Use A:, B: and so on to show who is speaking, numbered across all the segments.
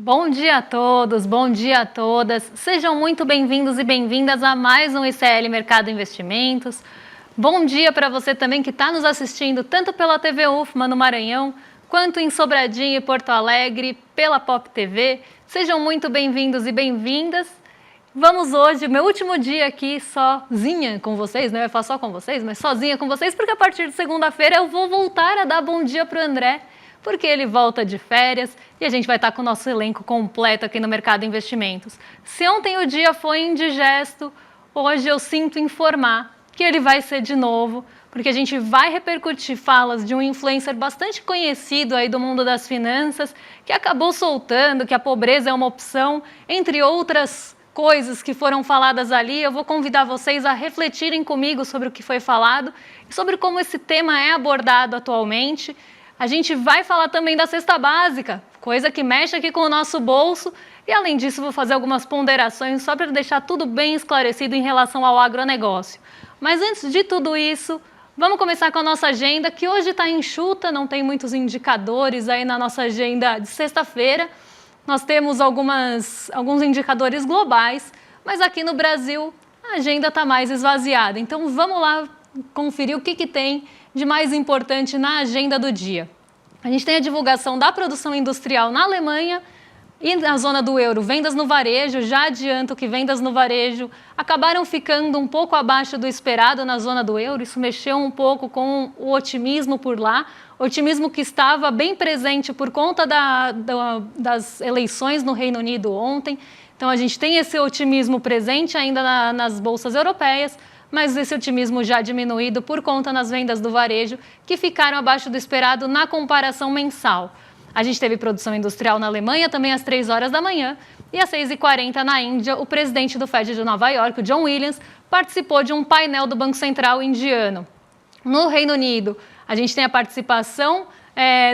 A: Bom dia a todos, bom dia a todas. Sejam muito bem-vindos e bem-vindas a mais um ICL Mercado Investimentos. Bom dia para você também que está nos assistindo tanto pela TV UFMA no Maranhão, quanto em Sobradinho e Porto Alegre, pela Pop TV. Sejam muito bem-vindos e bem-vindas. Vamos hoje, meu último dia aqui sozinha com vocês, não é só com vocês, mas sozinha com vocês, porque a partir de segunda-feira eu vou voltar a dar bom dia para o André, porque ele volta de férias e a gente vai estar com o nosso elenco completo aqui no Mercado Investimentos. Se ontem o dia foi indigesto, hoje eu sinto informar que ele vai ser de novo, porque a gente vai repercutir falas de um influencer bastante conhecido aí do mundo das finanças, que acabou soltando que a pobreza é uma opção, entre outras coisas que foram faladas ali. Eu vou convidar vocês a refletirem comigo sobre o que foi falado e sobre como esse tema é abordado atualmente. A gente vai falar também da cesta básica, coisa que mexe aqui com o nosso bolso. E, além disso, vou fazer algumas ponderações só para deixar tudo bem esclarecido em relação ao agronegócio. Mas antes de tudo isso, vamos começar com a nossa agenda, que hoje está enxuta, não tem muitos indicadores aí na nossa agenda de sexta-feira. Nós temos alguns indicadores globais, mas aqui no Brasil a agenda está mais esvaziada. Então, vamos lá conferir o que tem de mais importante na agenda do dia. A gente tem a divulgação da produção industrial na Alemanha e na zona do euro, vendas no varejo. Já adianto que vendas no varejo acabaram ficando um pouco abaixo do esperado na zona do euro. Isso mexeu um pouco com o otimismo por lá, otimismo que estava bem presente por conta das eleições no Reino Unido ontem. Então a gente tem esse otimismo presente ainda nas bolsas europeias, mas esse otimismo já diminuído por conta nas vendas do varejo, que ficaram abaixo do esperado na comparação mensal. A gente teve produção industrial na Alemanha também às 3 horas da manhã, e às 6h40 na Índia, o presidente do Fed de Nova York, o John Williams, participou de um painel do Banco Central indiano. No Reino Unido, a gente tem a participação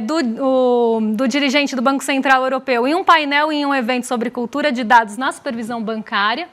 A: do dirigente do Banco Central Europeu em um painel em um evento sobre cultura de dados na supervisão bancária.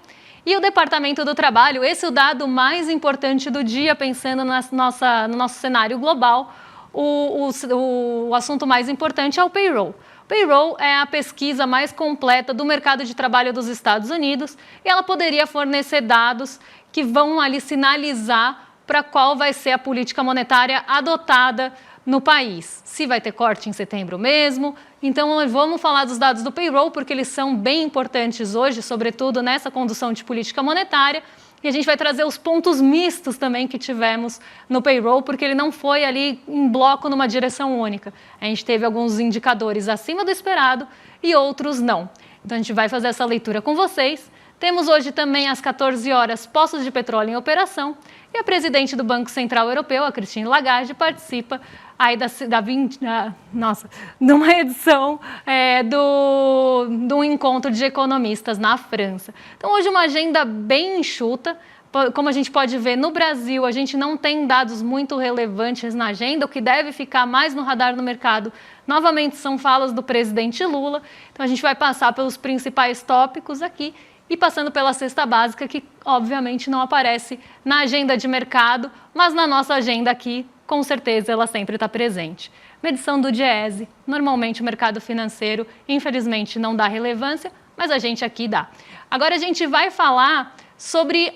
A: E o Departamento do Trabalho, esse é o dado mais importante do dia, pensando no nosso cenário global. O assunto mais importante é o payroll. Payroll é a pesquisa mais completa do mercado de trabalho dos Estados Unidos e ela poderia fornecer dados que vão ali sinalizar para qual vai ser a política monetária adotada no país. Se vai ter corte em setembro mesmo. Então, vamos falar dos dados do payroll, porque eles são bem importantes hoje, sobretudo nessa condução de política monetária. E a gente vai trazer os pontos mistos também que tivemos no payroll, porque ele não foi ali em bloco numa direção única. A gente teve alguns indicadores acima do esperado e outros não. Então, a gente vai fazer essa leitura com vocês. Temos hoje também, às 14 horas, postos de petróleo em operação. E a presidente do Banco Central Europeu, a Christine Lagarde, participa aí de uma edição do encontro de economistas na França. Então, hoje uma agenda bem enxuta. Como a gente pode ver, no Brasil, a gente não tem dados muito relevantes na agenda. O que deve ficar mais no radar do mercado, novamente, são falas do presidente Lula. Então, a gente vai passar pelos principais tópicos aqui e passando pela cesta básica, que obviamente não aparece na agenda de mercado, mas na nossa agenda aqui, com certeza, ela sempre está presente. Medição do Diese, normalmente o mercado financeiro, infelizmente, não dá relevância, mas a gente aqui dá. Agora a gente vai falar sobre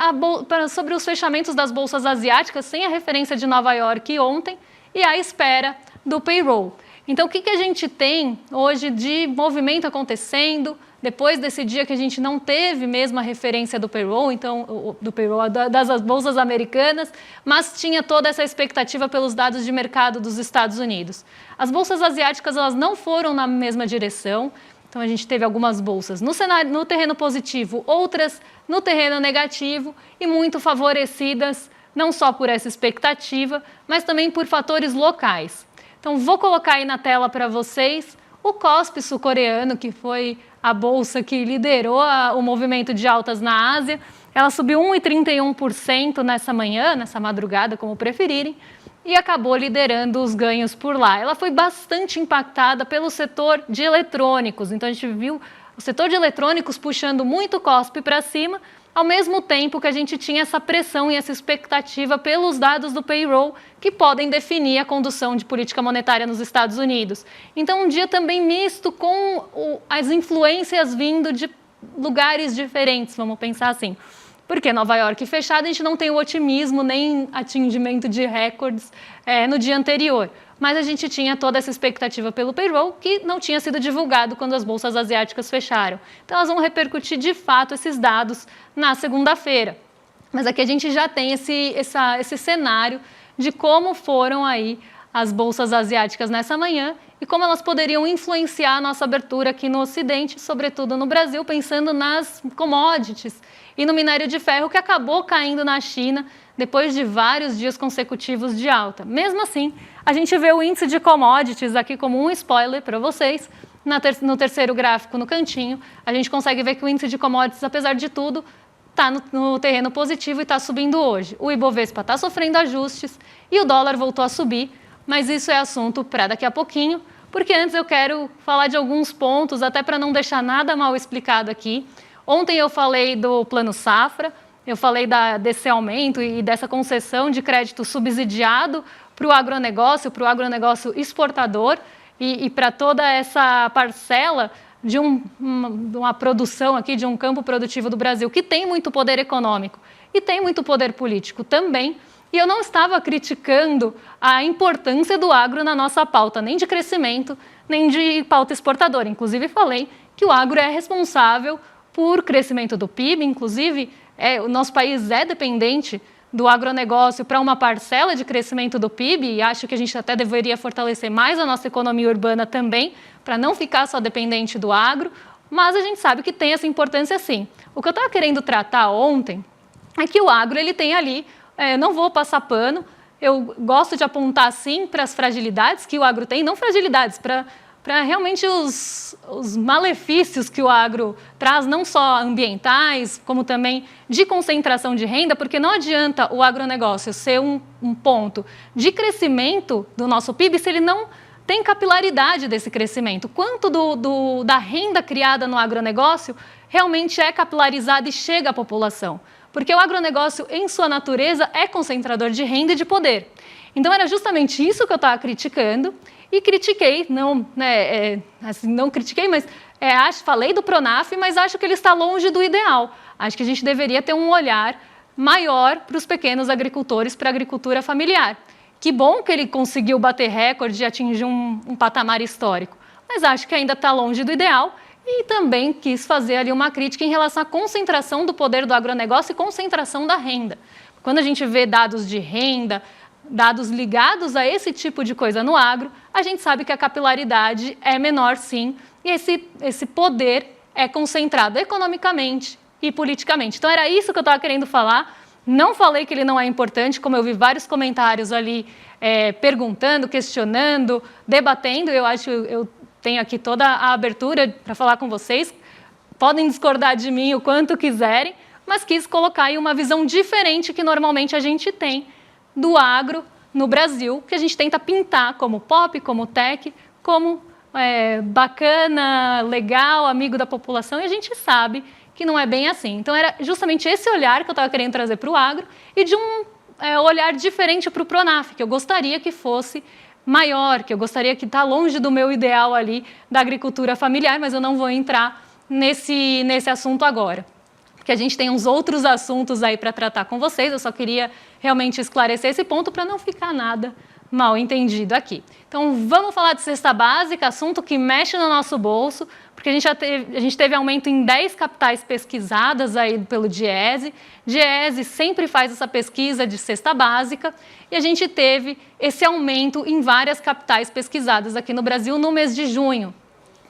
A: os fechamentos das bolsas asiáticas, sem a referência de Nova York ontem, e à espera do payroll. Então, o que a gente tem hoje de movimento acontecendo, depois desse dia que a gente não teve mesmo a referência do payroll, então do payroll das bolsas americanas, mas tinha toda essa expectativa pelos dados de mercado dos Estados Unidos. As bolsas asiáticas, elas não foram na mesma direção. Então, a gente teve algumas bolsas no terreno positivo, outras no terreno negativo e muito favorecidas não só por essa expectativa, mas também por fatores locais. Então, vou colocar aí na tela para vocês o KOSPI sul-coreano, que foi a bolsa que liderou o movimento de altas na Ásia. Ela subiu 1,31% nessa manhã, nessa madrugada, como preferirem, e acabou liderando os ganhos por lá. Ela foi bastante impactada pelo setor de eletrônicos. Então, a gente viu o setor de eletrônicos puxando muito o KOSPI para cima ao mesmo tempo que a gente tinha essa pressão e essa expectativa pelos dados do payroll que podem definir a condução de política monetária nos Estados Unidos. Então, um dia também misto com as influências vindo de lugares diferentes, vamos pensar assim. Porque Nova York fechada, a gente não tem o otimismo nem atingimento de recordes no dia anterior. Mas a gente tinha toda essa expectativa pelo payroll que não tinha sido divulgado quando as bolsas asiáticas fecharam. Então, elas vão repercutir de fato esses dados na segunda-feira. Mas aqui a gente já tem esse cenário de como foram aí as bolsas asiáticas nessa manhã e como elas poderiam influenciar a nossa abertura aqui no Ocidente, sobretudo no Brasil, pensando nas commodities e no minério de ferro que acabou caindo na China depois de vários dias consecutivos de alta. Mesmo assim, a gente vê o índice de commodities aqui como um spoiler para vocês. No terceiro gráfico, no cantinho, a gente consegue ver que o índice de commodities, apesar de tudo, está no terreno positivo e está subindo hoje. O Ibovespa está sofrendo ajustes e o dólar voltou a subir, mas isso é assunto para daqui a pouquinho, porque antes eu quero falar de alguns pontos, até para não deixar nada mal explicado aqui. Ontem eu falei do Plano Safra, eu falei desse aumento e dessa concessão de crédito subsidiado para o agronegócio exportador e para toda essa parcela de uma produção aqui, de um campo produtivo do Brasil, que tem muito poder econômico e tem muito poder político também. E eu não estava criticando a importância do agro na nossa pauta, nem de crescimento, nem de pauta exportadora. Inclusive, falei que o agro é responsável por crescimento do PIB, inclusive, o nosso país é dependente do agronegócio para uma parcela de crescimento do PIB, e acho que a gente até deveria fortalecer mais a nossa economia urbana também, para não ficar só dependente do agro, mas a gente sabe que tem essa importância sim. O que eu estava querendo tratar ontem é que o agro ele tem ali, não vou passar pano, eu gosto de apontar sim para as fragilidades que o agro tem, não fragilidades, para realmente os malefícios que o agro traz, não só ambientais, como também de concentração de renda, porque não adianta o agronegócio ser um ponto de crescimento do nosso PIB se ele não tem capilaridade desse crescimento. Quanto da renda criada no agronegócio realmente é capilarizada e chega à população? Porque o agronegócio, em sua natureza, é concentrador de renda e de poder. Então, era justamente isso que eu estava criticando, e critiquei, não critiquei, mas falei do Pronaf, mas acho que ele está longe do ideal. Acho que a gente deveria ter um olhar maior para os pequenos agricultores, para a agricultura familiar. Que bom que ele conseguiu bater recorde e atingir um patamar histórico, mas acho que ainda está longe do ideal e também quis fazer ali uma crítica em relação à concentração do poder do agronegócio e concentração da renda. Quando a gente vê dados de renda, dados ligados a esse tipo de coisa no agro, a gente sabe que a capilaridade é menor sim, e esse poder é concentrado economicamente e politicamente. Então era isso que eu estava querendo falar. Não falei que ele não é importante, como eu vi vários comentários ali perguntando, questionando, debatendo. Eu tenho aqui toda a abertura para falar com vocês. Podem discordar de mim o quanto quiserem, mas quis colocar aí uma visão diferente que normalmente a gente tem do agro no Brasil, que a gente tenta pintar como pop, como tech, como bacana, legal, amigo da população, e a gente sabe que não é bem assim. Então, era justamente esse olhar que eu estava querendo trazer para o agro e de um olhar diferente para o Pronaf, que eu gostaria que fosse maior, que eu gostaria que está longe do meu ideal ali da agricultura familiar, mas eu não vou entrar nesse assunto agora, porque a gente tem uns outros assuntos aí para tratar com vocês. Eu só queria realmente esclarecer esse ponto para não ficar nada mal entendido aqui. Então, vamos falar de cesta básica, assunto que mexe no nosso bolso, porque a gente teve aumento em 10 capitais pesquisadas aí pelo Diese. Diese sempre faz essa pesquisa de cesta básica e a gente teve esse aumento em várias capitais pesquisadas aqui no Brasil no mês de junho.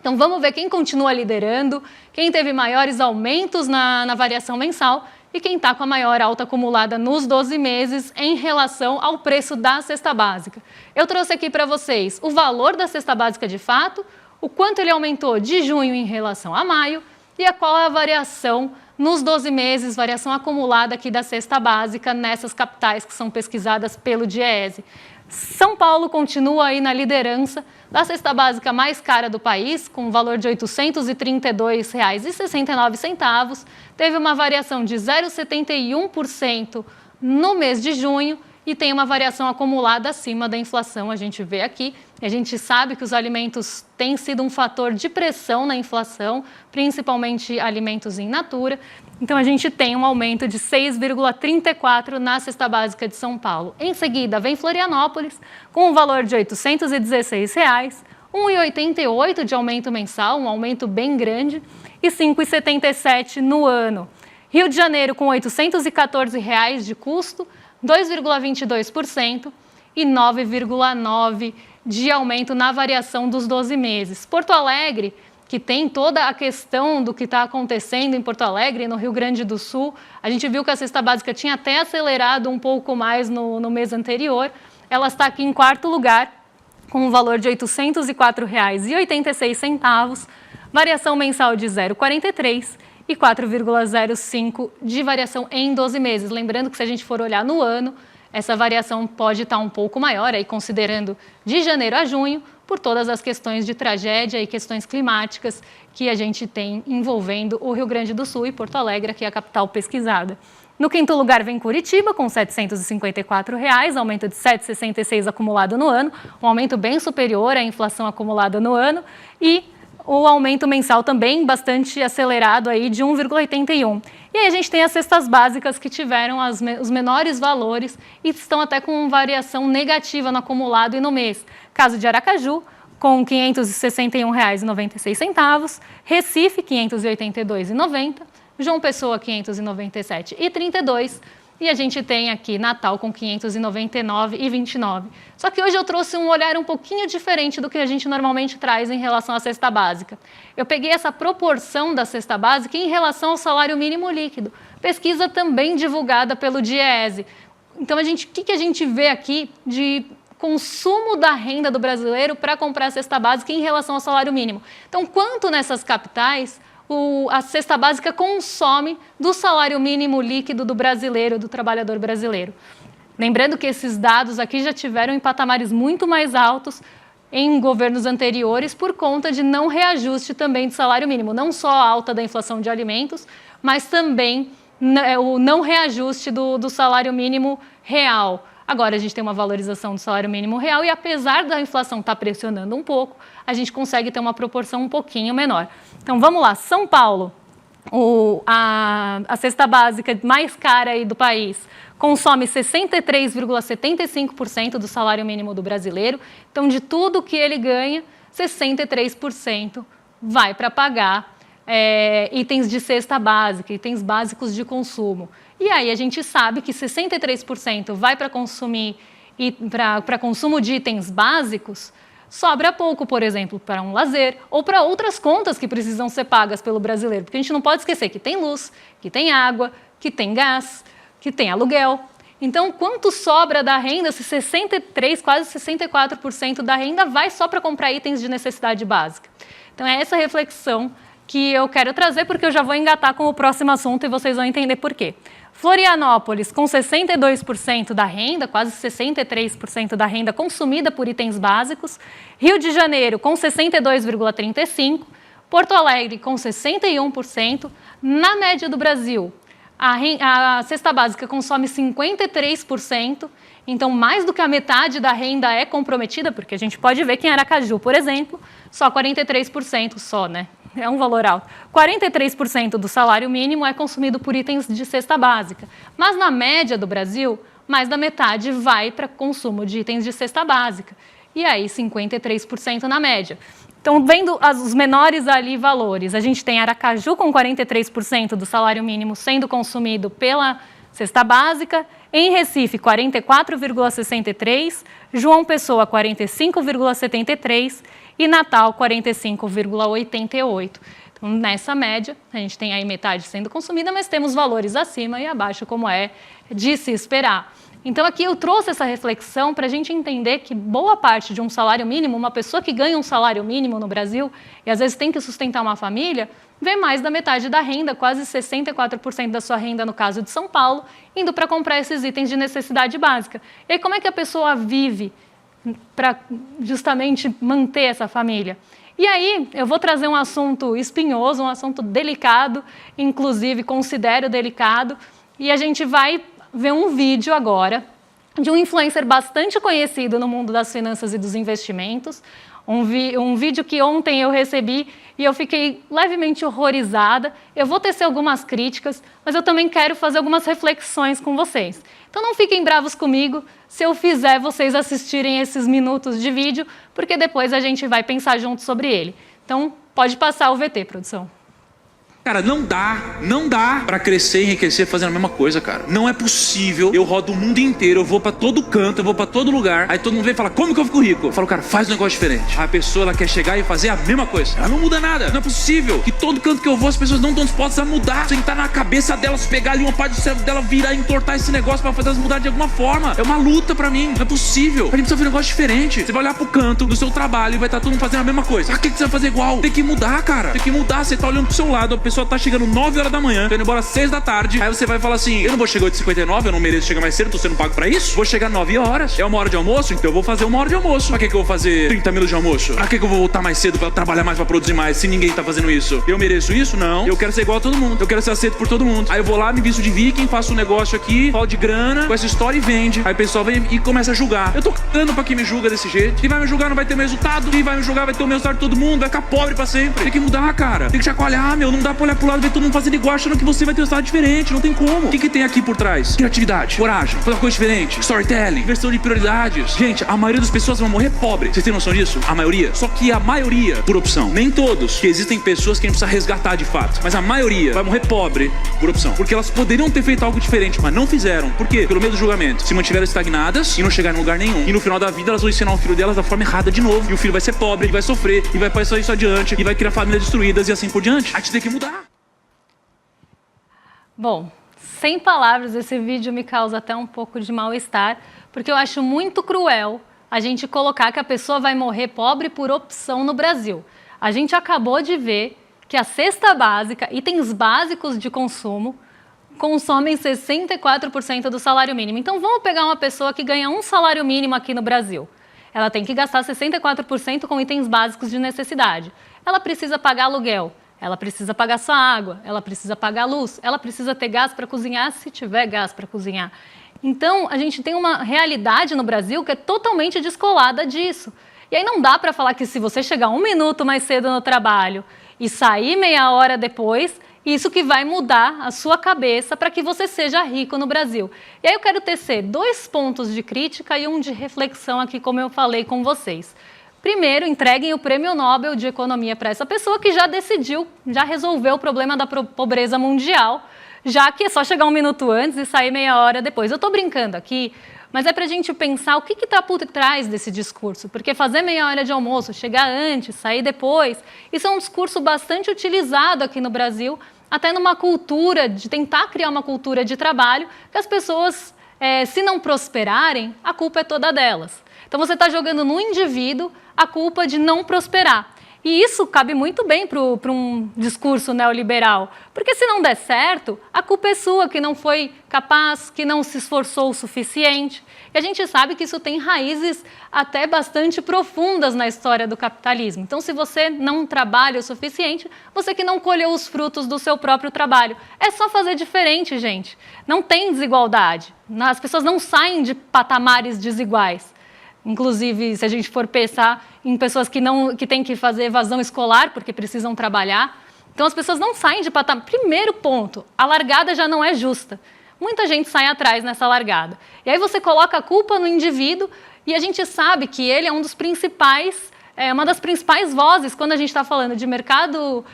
A: Então, vamos ver quem continua liderando, quem teve maiores aumentos na variação mensal e quem está com a maior alta acumulada nos 12 meses em relação ao preço da cesta básica. Eu trouxe aqui para vocês o valor da cesta básica de fato, o quanto ele aumentou de junho em relação a maio e qual é a variação nos 12 meses, variação acumulada aqui da cesta básica nessas capitais que são pesquisadas pelo Diese. São Paulo continua aí na liderança da cesta básica mais cara do país, com um valor de R$ 832,69. Teve uma variação de 0,71% no mês de junho e tem uma variação acumulada acima da inflação, a gente vê aqui. A gente sabe que os alimentos têm sido um fator de pressão na inflação, principalmente alimentos in natura. Então, a gente tem um aumento de 6,34% na cesta básica de São Paulo. Em seguida, vem Florianópolis, com um valor de R$ 816, R$ 1,88 de aumento mensal, um aumento bem grande, e R$ 5,77 no ano. Rio de Janeiro, com R$ 814 de custo, 2,22% e 9,9% de aumento na variação dos 12 meses. Porto Alegre, que tem toda a questão do que está acontecendo em Porto Alegre e no Rio Grande do Sul, a gente viu que a cesta básica tinha até acelerado um pouco mais no mês anterior. Ela está aqui em quarto lugar, com um valor de R$ 804,86, variação mensal de 0,43% e 4,05% de variação em 12 meses. Lembrando que se a gente for olhar no ano, essa variação pode estar um pouco maior, aí considerando de janeiro a junho, por todas as questões de tragédia e questões climáticas que a gente tem envolvendo o Rio Grande do Sul e Porto Alegre, que é a capital pesquisada. No quinto lugar vem Curitiba, com R$ 754, aumento de 7,66% acumulado no ano, um aumento bem superior à inflação acumulada no ano, e o aumento mensal também bastante acelerado aí de 1,81%. E aí a gente tem as cestas básicas que tiveram os menores valores e estão até com variação negativa no acumulado e no mês. Caso de Aracaju, com R$ 561,96, Recife, R$ 582,90, João Pessoa, R$ 597,32, e a gente tem aqui Natal com R$ 599,29. Só que hoje eu trouxe um olhar um pouquinho diferente do que a gente normalmente traz em relação à cesta básica. Eu peguei essa proporção da cesta básica em relação ao salário mínimo líquido. Pesquisa também divulgada pelo DIEESE. Então, o que a gente vê aqui de consumo da renda do brasileiro para comprar a cesta básica em relação ao salário mínimo? Então, quanto nessas capitais a cesta básica consome do salário mínimo líquido do brasileiro, do trabalhador brasileiro? Lembrando que esses dados aqui já tiveram em patamares muito mais altos em governos anteriores por conta de não reajuste também de salário mínimo, não só a alta da inflação de alimentos, mas também o não reajuste do salário mínimo real. Agora a gente tem uma valorização do salário mínimo real e apesar da inflação estar pressionando um pouco, a gente consegue ter uma proporção um pouquinho menor. Então vamos lá, São Paulo, a cesta básica mais cara aí do país, consome 63,75% do salário mínimo do brasileiro. Então, de tudo que ele ganha, 63% vai para pagar itens de cesta básica, itens básicos de consumo. E aí a gente sabe que 63% vai para consumir e para consumo de itens básicos, sobra pouco, por exemplo, para um lazer ou para outras contas que precisam ser pagas pelo brasileiro. Porque a gente não pode esquecer que tem luz, que tem água, que tem gás, que tem aluguel. Então, quanto sobra da renda se 63%, quase 64% da renda vai só para comprar itens de necessidade básica? Então, é essa reflexão que eu quero trazer, porque eu já vou engatar com o próximo assunto e vocês vão entender por quê. Florianópolis, com 62% da renda, quase 63% da renda consumida por itens básicos. Rio de Janeiro, com 62,35%. Porto Alegre, com 61%. Na média do Brasil, a cesta básica consome 53%, então mais do que a metade da renda é comprometida, porque a gente pode ver que em Aracaju, por exemplo, só 43% só, né? É um valor alto. 43% do salário mínimo é consumido por itens de cesta básica. Mas na média do Brasil, mais da metade vai para consumo de itens de cesta básica. E aí 53% na média. Então, vendo os menores ali valores, a gente tem Aracaju com 43% do salário mínimo sendo consumido pela cesta básica, em Recife 44,63%, João Pessoa 45,73% e Natal 45,88%. Então, nessa média, a gente tem aí metade sendo consumida, mas temos valores acima e abaixo, como é de se esperar. Então aqui eu trouxe essa reflexão para a gente entender que boa parte de um salário mínimo, uma pessoa que ganha um salário mínimo no Brasil e às vezes tem que sustentar uma família, vê mais da metade da renda, quase 64% da sua renda, no caso de São Paulo, indo para comprar esses itens de necessidade básica. E aí como é que a pessoa vive para justamente manter essa família? E aí eu vou trazer um assunto espinhoso, um assunto delicado, inclusive considero delicado, e a gente vai ver um vídeo agora de um influencer bastante conhecido no mundo das finanças e dos investimentos, um vídeo que ontem eu recebi e eu fiquei levemente horrorizada. Eu vou tecer algumas críticas, mas eu também quero fazer algumas reflexões com vocês. Então não fiquem bravos comigo se eu fizer vocês assistirem esses minutos de vídeo, porque depois a gente vai pensar junto sobre ele. Então pode passar o VT, produção.
B: Cara, não dá pra crescer e enriquecer fazendo a mesma coisa, cara. Não é possível. Eu rodo o mundo inteiro, eu vou pra todo canto, eu vou pra todo lugar. Aí todo mundo vem e fala, como que eu fico rico? Eu falo, cara, faz um negócio diferente. A pessoa, ela quer chegar e fazer a mesma coisa. Ela não muda nada. Não é possível que todo canto que eu vou, as pessoas não estão dispostas a mudar. Sentar na cabeça delas, pegar ali uma parte do cérebro dela, virar e entortar esse negócio pra fazer elas mudar de alguma forma. É uma luta pra mim. Não é possível. A gente precisa fazer um negócio diferente. Você vai olhar pro canto do seu trabalho e vai estar todo mundo fazendo a mesma coisa. Ah, o que você vai fazer igual? Tem que mudar, cara. Tem que mudar. Você tá olhando pro seu lado, a pessoa tá chegando 9 horas da manhã, tô indo embora às 6 da tarde. Aí você vai falar assim, eu não vou chegar 8h59, eu não mereço chegar mais cedo, tô sendo pago pra isso. Vou chegar 9 horas, é 1 hora de almoço, então eu vou fazer 1 hora de almoço. Pra que eu vou fazer 30 minutos de almoço? Pra que eu vou voltar mais cedo pra trabalhar mais, pra produzir mais, se ninguém tá fazendo isso? Eu mereço isso? Não. Eu quero ser igual a todo mundo, eu quero ser aceito por todo mundo. Aí eu vou lá, me visto de viking, faço um negócio aqui, falo de grana, com essa história e vende. Aí o pessoal vem e começa a julgar. Eu tô cagando pra quem me julga desse jeito. Quem vai me julgar não vai ter o mesmo resultado. Quem vai me julgar vai ter o mesmo resultado de todo mundo, vai ficar pobre pra sempre. Tem que mudar, cara. Tem que chacoalhar, meu. Não dá pra olhar pro lado e ver todo mundo fazendo igual, achando que você vai ter um resultado diferente. Não tem como. O que tem aqui por trás? Criatividade, coragem, fazer uma coisa diferente, storytelling, inversão de prioridades. Gente, a maioria das pessoas vão morrer pobre. Vocês têm noção disso? A maioria. Só que a maioria, por opção. Nem todos, que existem pessoas que a gente precisa resgatar de fato. Mas a maioria vai morrer pobre por opção. Porque elas poderiam ter feito algo diferente, mas não fizeram. Por quê? Pelo medo do julgamento. Se mantiveram estagnadas e não chegaram em lugar nenhum. E no final da vida elas vão ensinar o filho delas da forma errada de novo. E o filho vai ser pobre, e vai sofrer, e vai passar isso adiante, e vai criar famílias destruídas e assim por diante. A gente tem que mudar.
A: Bom, sem palavras, esse vídeo me causa até um pouco de mal-estar, porque eu acho muito cruel a gente colocar que a pessoa vai morrer pobre por opção no Brasil. A gente acabou de ver que a cesta básica, itens básicos de consumo, consomem 64% do salário mínimo. Então vamos pegar uma pessoa que ganha um salário mínimo aqui no Brasil. Ela tem que gastar 64% com itens básicos de necessidade. Ela precisa pagar aluguel. Ela precisa pagar sua água, ela precisa pagar luz, ela precisa ter gás para cozinhar, se tiver gás para cozinhar. Então, a gente tem uma realidade no Brasil que é totalmente descolada disso. E aí não dá para falar que se você chegar 1 minuto mais cedo no trabalho e sair meia hora depois, isso que vai mudar a sua cabeça para que você seja rico no Brasil. E aí eu quero tecer 2 pontos de crítica e um de reflexão aqui, como eu falei com vocês. Primeiro, entreguem o Prêmio Nobel de Economia para essa pessoa que já decidiu, já resolveu o problema da pobreza mundial, já que é só chegar 1 minuto antes e sair meia hora depois. Eu estou brincando aqui, mas é para a gente pensar o que está por trás desse discurso. Porque fazer meia hora de almoço, chegar antes, sair depois, isso é um discurso bastante utilizado aqui no Brasil, até numa cultura, de tentar criar uma cultura de trabalho, que as pessoas, se não prosperarem, a culpa é toda delas. Então você está jogando no indivíduo a culpa de não prosperar. E isso cabe muito bem para um discurso neoliberal, porque se não der certo, a culpa é sua, que não foi capaz, que não se esforçou o suficiente. E a gente sabe que isso tem raízes até bastante profundas na história do capitalismo. Então, se você não trabalha o suficiente, você que não colheu os frutos do seu próprio trabalho. É só fazer diferente, gente. Não tem desigualdade. As pessoas não saem de patamares desiguais. Inclusive, se a gente for pensar em pessoas que têm que fazer evasão escolar porque precisam trabalhar. Então, as pessoas não saem de patamar. Primeiro ponto, a largada já não é justa. Muita gente sai atrás nessa largada. E aí você coloca a culpa no indivíduo e a gente sabe que ele é uma das principais vozes quando a gente está falando de mercado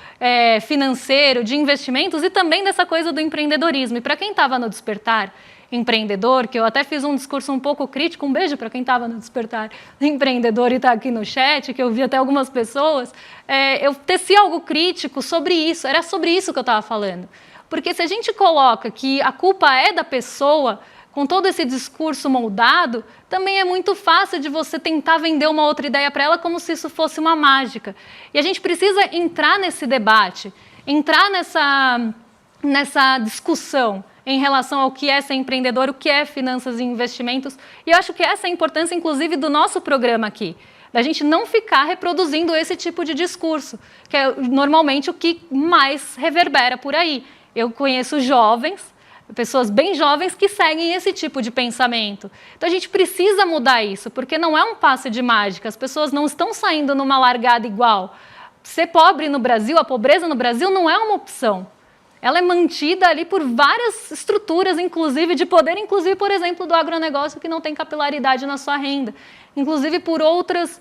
A: financeiro, de investimentos e também dessa coisa do empreendedorismo. E para quem estava no Despertar Empreendedor, que eu até fiz um discurso um pouco crítico, um beijo para quem estava no Despertar Empreendedor e está aqui no chat, que eu vi até algumas pessoas, eu teci algo crítico sobre isso, era sobre isso que eu estava falando. Porque se a gente coloca que a culpa é da pessoa, com todo esse discurso moldado, também é muito fácil de você tentar vender uma outra ideia para ela como se isso fosse uma mágica. E a gente precisa entrar nesse debate, entrar nessa discussão em relação ao que é ser empreendedor, o que é finanças e investimentos. E eu acho que essa é a importância, inclusive, do nosso programa aqui, da gente não ficar reproduzindo esse tipo de discurso, que é normalmente o que mais reverbera por aí. Eu conheço jovens, pessoas bem jovens que seguem esse tipo de pensamento. Então a gente precisa mudar isso, porque não é um passe de mágica, as pessoas não estão saindo numa largada igual. Ser pobre no Brasil, a pobreza no Brasil não é uma opção. Ela é mantida ali por várias estruturas, inclusive de poder, inclusive, por exemplo, do agronegócio que não tem capilaridade na sua renda. Inclusive por outros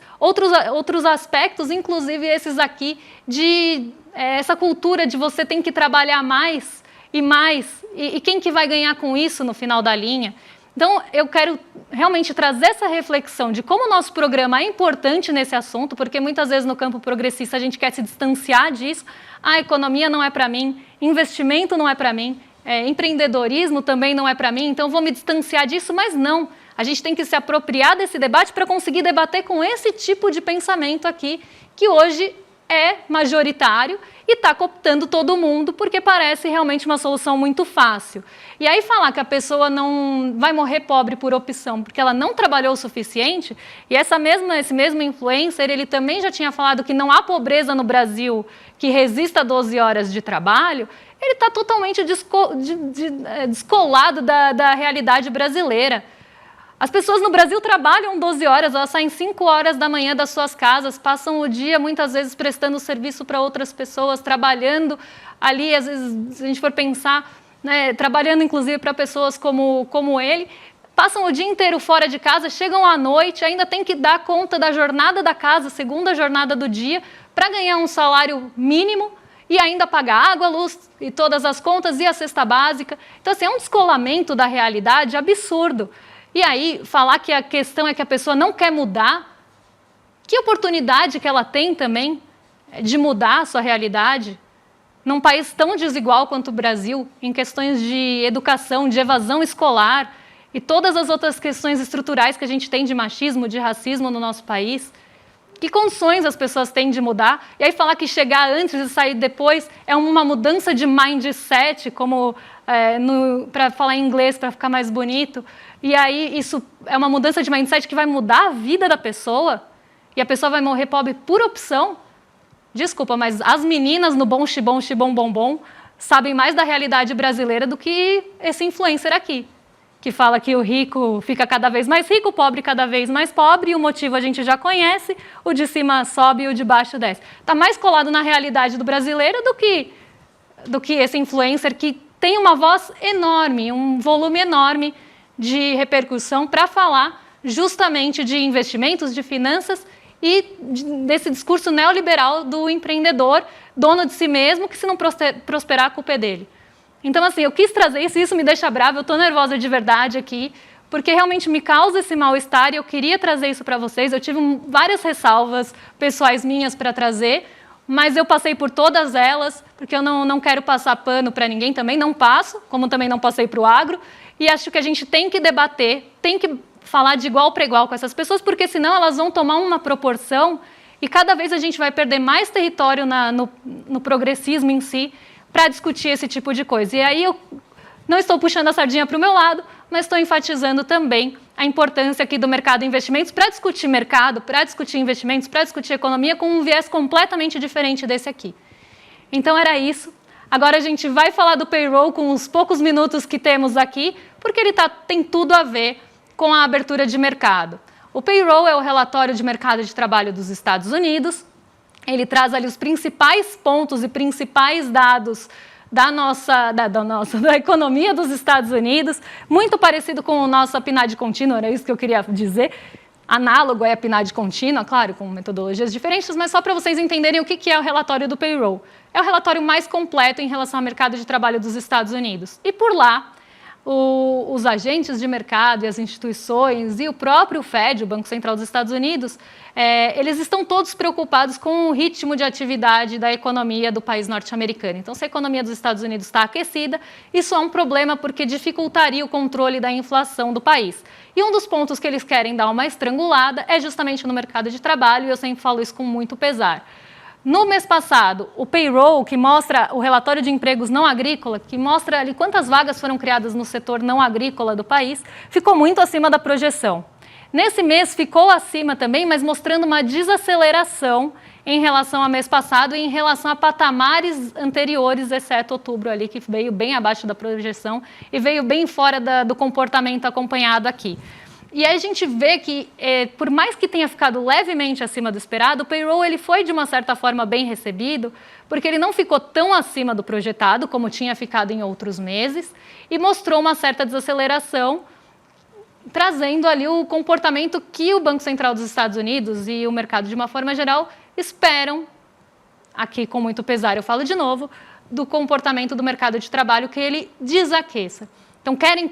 A: aspectos, inclusive esses aqui, de essa cultura de você tem que trabalhar mais e mais, e quem que vai ganhar com isso no final da linha? Então, eu quero realmente trazer essa reflexão de como o nosso programa é importante nesse assunto, porque muitas vezes no campo progressista a gente quer se distanciar disso. A economia não é para mim, investimento não é para mim, empreendedorismo também não é para mim, então vou me distanciar disso, mas não. A gente tem que se apropriar desse debate para conseguir debater com esse tipo de pensamento aqui, que hoje é majoritário e está cooptando todo mundo, porque parece realmente uma solução muito fácil. E aí falar que a pessoa não vai morrer pobre por opção, porque ela não trabalhou o suficiente, e esse mesmo influencer, ele também já tinha falado que não há pobreza no Brasil que resista a 12 horas de trabalho, ele está totalmente descolado da realidade brasileira. As pessoas no Brasil trabalham 12 horas, elas saem 5 horas da manhã das suas casas, passam o dia muitas vezes prestando serviço para outras pessoas, trabalhando ali, às vezes, se a gente for pensar, né, trabalhando inclusive para pessoas como ele, passam o dia inteiro fora de casa, chegam à noite, ainda tem que dar conta da jornada da casa, segunda jornada do dia, para ganhar um salário mínimo e ainda pagar água, luz e todas as contas e a cesta básica. Então, assim, é um descolamento da realidade absurdo. E aí, falar que a questão é que a pessoa não quer mudar, que oportunidade que ela tem também de mudar a sua realidade num país tão desigual quanto o Brasil, em questões de educação, de evasão escolar e todas as outras questões estruturais que a gente tem de machismo, de racismo no nosso país. Que condições as pessoas têm de mudar? E aí falar que chegar antes e sair depois é uma mudança de mindset, como para falar em inglês, para ficar mais bonito. E aí isso é uma mudança de mindset que vai mudar a vida da pessoa e a pessoa vai morrer pobre por opção. Desculpa, mas as meninas no bom xibom, xibom, bombom sabem mais da realidade brasileira do que esse influencer aqui, que fala que o rico fica cada vez mais rico, o pobre cada vez mais pobre, e o motivo a gente já conhece, o de cima sobe e o de baixo desce. Está mais colado na realidade do brasileiro do que esse influencer que tem uma voz enorme, um volume enorme de repercussão para falar justamente de investimentos, de finanças e desse discurso neoliberal do empreendedor, dono de si mesmo, que se não prosperar, a culpa é dele. Então, assim, eu quis trazer isso me deixa brava, eu estou nervosa de verdade aqui, porque realmente me causa esse mal-estar e eu queria trazer isso para vocês. Eu tive várias ressalvas pessoais minhas para trazer, mas eu passei por todas elas, porque eu não quero passar pano para ninguém, também não passo, como também não passei para o agro, e acho que a gente tem que debater, tem que falar de igual para igual com essas pessoas, porque senão elas vão tomar uma proporção e cada vez a gente vai perder mais território no progressismo em si para discutir esse tipo de coisa. E aí eu não estou puxando a sardinha para o meu lado, mas estou enfatizando também a importância aqui do mercado de investimentos para discutir mercado, para discutir investimentos, para discutir economia com um viés completamente diferente desse aqui. Então era isso. Agora a gente vai falar do payroll com os poucos minutos que temos aqui, porque ele tem tudo a ver com a abertura de mercado. O payroll é o relatório de mercado de trabalho dos Estados Unidos. Ele traz ali os principais pontos e principais dados da economia dos Estados Unidos, muito parecido com o nosso PNAD contínuo, era isso que eu queria dizer. Análogo é a PNAD contínua, claro, com metodologias diferentes, mas só para vocês entenderem o que é o relatório do payroll. É o relatório mais completo em relação ao mercado de trabalho dos Estados Unidos. E por lá, os agentes de mercado e as instituições e o próprio Fed, o Banco Central dos Estados Unidos, eles estão todos preocupados com o ritmo de atividade da economia do país norte-americano. Então, se a economia dos Estados Unidos está aquecida, isso é um problema porque dificultaria o controle da inflação do país. E um dos pontos que eles querem dar uma estrangulada é justamente no mercado de trabalho, e eu sempre falo isso com muito pesar. No mês passado, o payroll, que mostra o relatório de empregos não agrícola, que mostra ali quantas vagas foram criadas no setor não agrícola do país, ficou muito acima da projeção. Nesse mês ficou acima também, mas mostrando uma desaceleração em relação ao mês passado e em relação a patamares anteriores, exceto outubro ali, que veio bem abaixo da projeção e veio bem fora do comportamento acompanhado aqui. E aí a gente vê que, por mais que tenha ficado levemente acima do esperado, o payroll ele foi, de uma certa forma, bem recebido, porque ele não ficou tão acima do projetado, como tinha ficado em outros meses, e mostrou uma certa desaceleração, trazendo ali o comportamento que o Banco Central dos Estados Unidos e o mercado, de uma forma geral, esperam, aqui com muito pesar eu falo de novo, do comportamento do mercado de trabalho, que ele desaqueça. Então, querem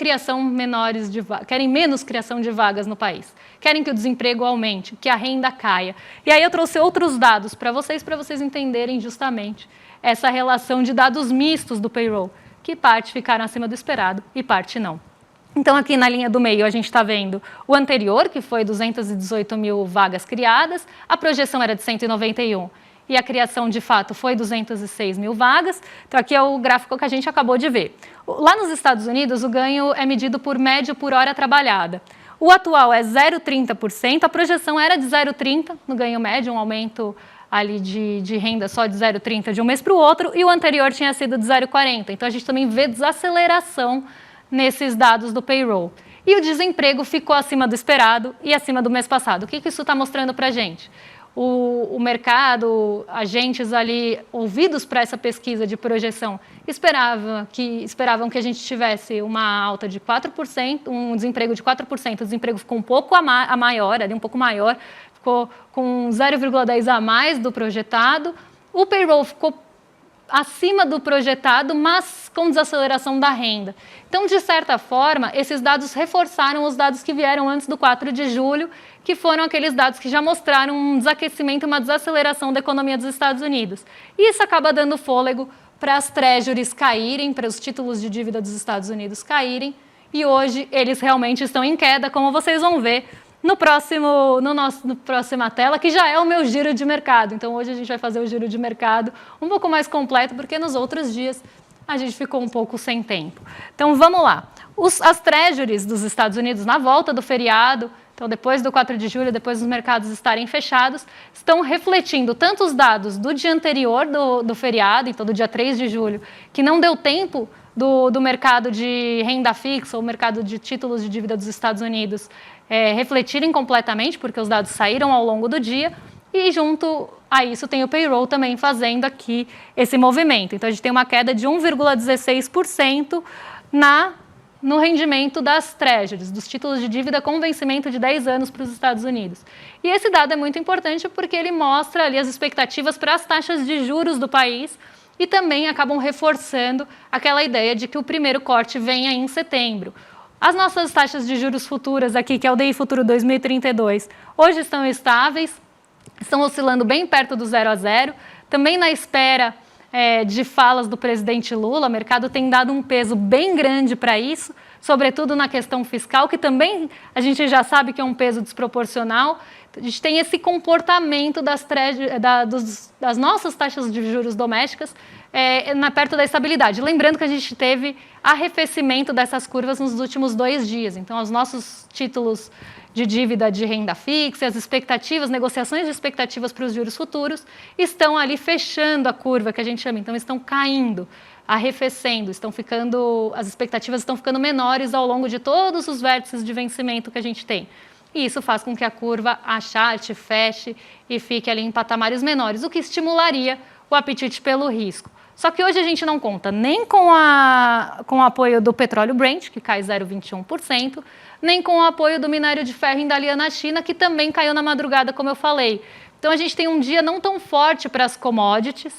A: menos criação de vagas no país, querem que o desemprego aumente, que a renda caia. E aí eu trouxe outros dados para vocês entenderem justamente essa relação de dados mistos do payroll, que parte ficaram acima do esperado e parte não. Então, aqui na linha do meio, a gente está vendo o anterior, que foi 218 mil vagas criadas, a projeção era de 191, e a criação, de fato, foi 206 mil vagas. Então, aqui é o gráfico que a gente acabou de ver. Lá nos Estados Unidos, o ganho é medido por médio por hora trabalhada. O atual é 0,30%, a projeção era de 0,30% no ganho médio, um aumento ali de renda só de 0,30% de um mês para o outro, e o anterior tinha sido de 0,40%. Então, a gente também vê desaceleração nesses dados do payroll. E o desemprego ficou acima do esperado e acima do mês passado. O que isso está mostrando para a gente? O mercado, agentes ali ouvidos para essa pesquisa de projeção, esperavam que a gente tivesse uma alta de 4%, um desemprego de 4%, o desemprego ficou um pouco maior, ali um pouco maior, ficou com 0,10% a mais do projetado, o payroll ficou acima do projetado, mas com desaceleração da renda. Então, de certa forma, esses dados reforçaram os dados que vieram antes do 4 de julho, que foram aqueles dados que já mostraram um desaquecimento, uma desaceleração da economia dos Estados Unidos. E isso acaba dando fôlego para as treasuries caírem, para os títulos de dívida dos Estados Unidos caírem, e hoje eles realmente estão em queda, como vocês vão ver na próxima tela, que já é o meu giro de mercado. Então, hoje a gente vai fazer o giro de mercado um pouco mais completo, porque nos outros dias a gente ficou um pouco sem tempo. Então, vamos lá. As treasuries dos Estados Unidos, na volta do feriado, então, depois do 4 de julho, depois dos mercados estarem fechados, estão refletindo tanto os dados do dia anterior do feriado, então do dia 3 de julho, que não deu tempo do mercado de renda fixa, ou mercado de títulos de dívida dos Estados Unidos, refletirem completamente, porque os dados saíram ao longo do dia, e junto a isso tem o payroll também fazendo aqui esse movimento. Então, a gente tem uma queda de 1,16% no rendimento das treasuries, dos títulos de dívida com vencimento de 10 anos para os Estados Unidos. E esse dado é muito importante porque ele mostra ali as expectativas para as taxas de juros do país e também acabam reforçando aquela ideia de que o primeiro corte venha em setembro. As nossas taxas de juros futuras aqui, que é o DI Futuro 2032, hoje estão estáveis, estão oscilando bem perto do 0 a 0, também na espera de falas do presidente Lula. O mercado tem dado um peso bem grande para isso, sobretudo na questão fiscal, que também a gente já sabe que é um peso desproporcional. A gente tem esse comportamento das nossas taxas de juros domésticas perto da estabilidade. Lembrando que a gente teve arrefecimento dessas curvas nos últimos 2 dias. Então, os nossos títulos de dívida de renda fixa, as expectativas, negociações de expectativas para os juros futuros estão ali fechando a curva, que a gente chama. Então, estão caindo, arrefecendo, as expectativas estão ficando menores ao longo de todos os vértices de vencimento que a gente tem. E isso faz com que a curva achate, feche e fique ali em patamares menores, o que estimularia o apetite pelo risco. Só que hoje a gente não conta nem com o apoio do petróleo Brent, que cai 0,21%, nem com o apoio do minério de ferro em Dalian na China, que também caiu na madrugada, como eu falei. Então, a gente tem um dia não tão forte para as commodities.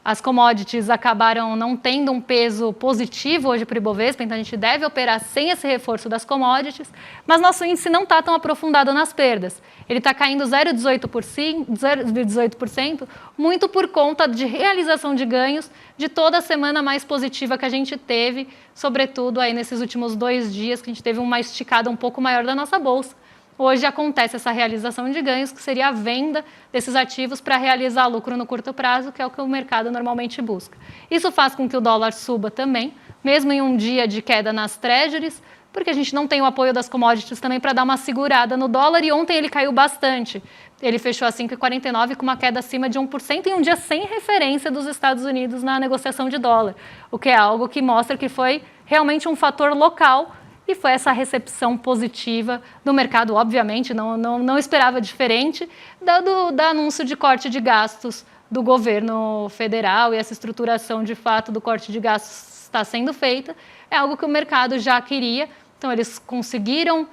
A: as commodities acabaram não tendo um peso positivo hoje para o Ibovespa, então a gente deve operar sem esse reforço das commodities, mas nosso índice não está tão aprofundado nas perdas. Ele está caindo 0,18%, muito por conta de realização de ganhos de toda a semana mais positiva que a gente teve, sobretudo aí nesses últimos 2 dias, que a gente teve uma esticada um pouco maior da nossa bolsa. Hoje acontece essa realização de ganhos, que seria a venda desses ativos para realizar lucro no curto prazo, que é o que o mercado normalmente busca. Isso faz com que o dólar suba também, mesmo em um dia de queda nas treasuries, porque a gente não tem o apoio das commodities também para dar uma segurada no dólar, e ontem ele caiu bastante. Ele fechou a 5,49 com uma queda acima de 1% em um dia sem referência dos Estados Unidos na negociação de dólar, o que é algo que mostra que foi realmente um fator local. E foi essa recepção positiva do mercado, obviamente, não esperava diferente, do anúncio de corte de gastos do governo federal, e essa estruturação, de fato, do corte de gastos está sendo feita. É algo que o mercado já queria, então eles conseguiram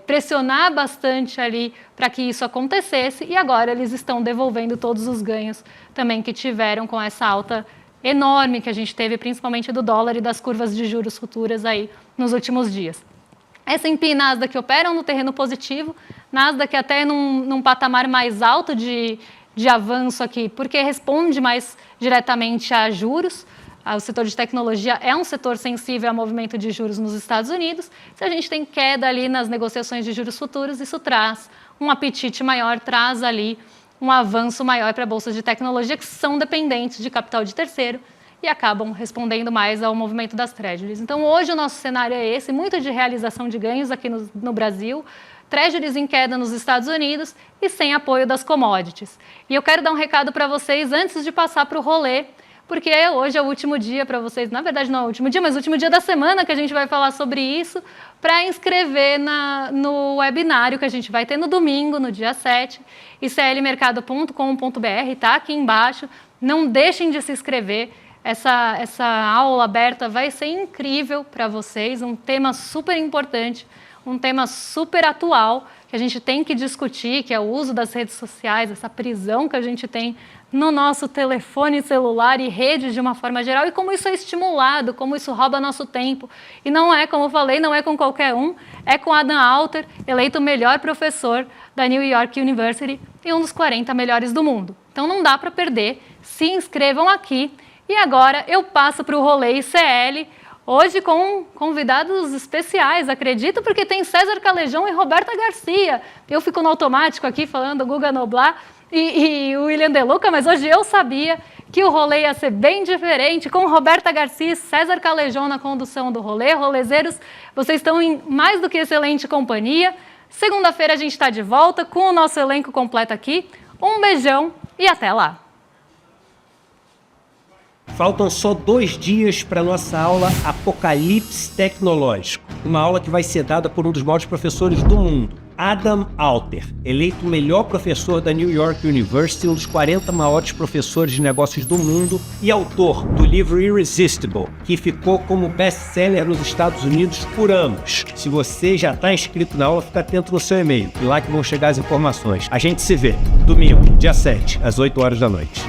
A: pressionar bastante ali para que isso acontecesse, e agora eles estão devolvendo todos os ganhos também que tiveram com essa alta enorme que a gente teve, principalmente do dólar e das curvas de juros futuras aí nos últimos dias. S&P e Nasdaq operam no terreno positivo, Nasdaq até num patamar mais alto de avanço aqui, porque responde mais diretamente a juros. O setor de tecnologia é um setor sensível ao movimento de juros nos Estados Unidos. Se a gente tem queda ali nas negociações de juros futuros, isso traz um apetite maior, traz ali um avanço maior para bolsas de tecnologia que são dependentes de capital de terceiro e acabam respondendo mais ao movimento das treasuries. Então, hoje o nosso cenário é esse, muito de realização de ganhos aqui no Brasil, treasuries em queda nos Estados Unidos e sem apoio das commodities. E eu quero dar um recado para vocês antes de passar para o rolê, porque hoje é o último dia para vocês, na verdade não é o último dia, mas o último dia da semana que a gente vai falar sobre isso, para inscrever no webinário que a gente vai ter no domingo, no dia 7, iclmercado.com.br, está aqui embaixo. Não deixem de se inscrever, essa aula aberta vai ser incrível para vocês, um tema super importante, um tema super atual, que a gente tem que discutir, que é o uso das redes sociais, essa prisão que a gente tem no nosso telefone celular e redes de uma forma geral, e como isso é estimulado, como isso rouba nosso tempo. E não é, como eu falei, não é com qualquer um, é com Adam Alter, eleito o melhor professor da New York University e um dos 40 melhores do mundo. Então não dá para perder, se inscrevam aqui. E agora eu passo para o rolê ICL, hoje com convidados especiais, acredito, porque tem César Calejão e Roberta Garcia. Eu fico no automático aqui falando Guga Noblar e o William De Luca, mas hoje eu sabia que o rolê ia ser bem diferente, com Roberta Garcia e César Calejão na condução do rolê. Rolezeiros, vocês estão em mais do que excelente companhia. Segunda-feira a gente está de volta com o nosso elenco completo aqui. Um beijão e até lá!
C: Faltam só 2 dias para a nossa aula Apocalipse Tecnológico. Uma aula que vai ser dada por um dos maiores professores do mundo, Adam Alter, eleito o melhor professor da New York University, um dos 40 maiores professores de negócios do mundo e autor do livro Irresistible, que ficou como best-seller nos Estados Unidos por anos. Se você já está inscrito na aula, fica atento no seu e-mail, e lá que vão chegar as informações. A gente se vê domingo, dia 7, às 8 horas da noite.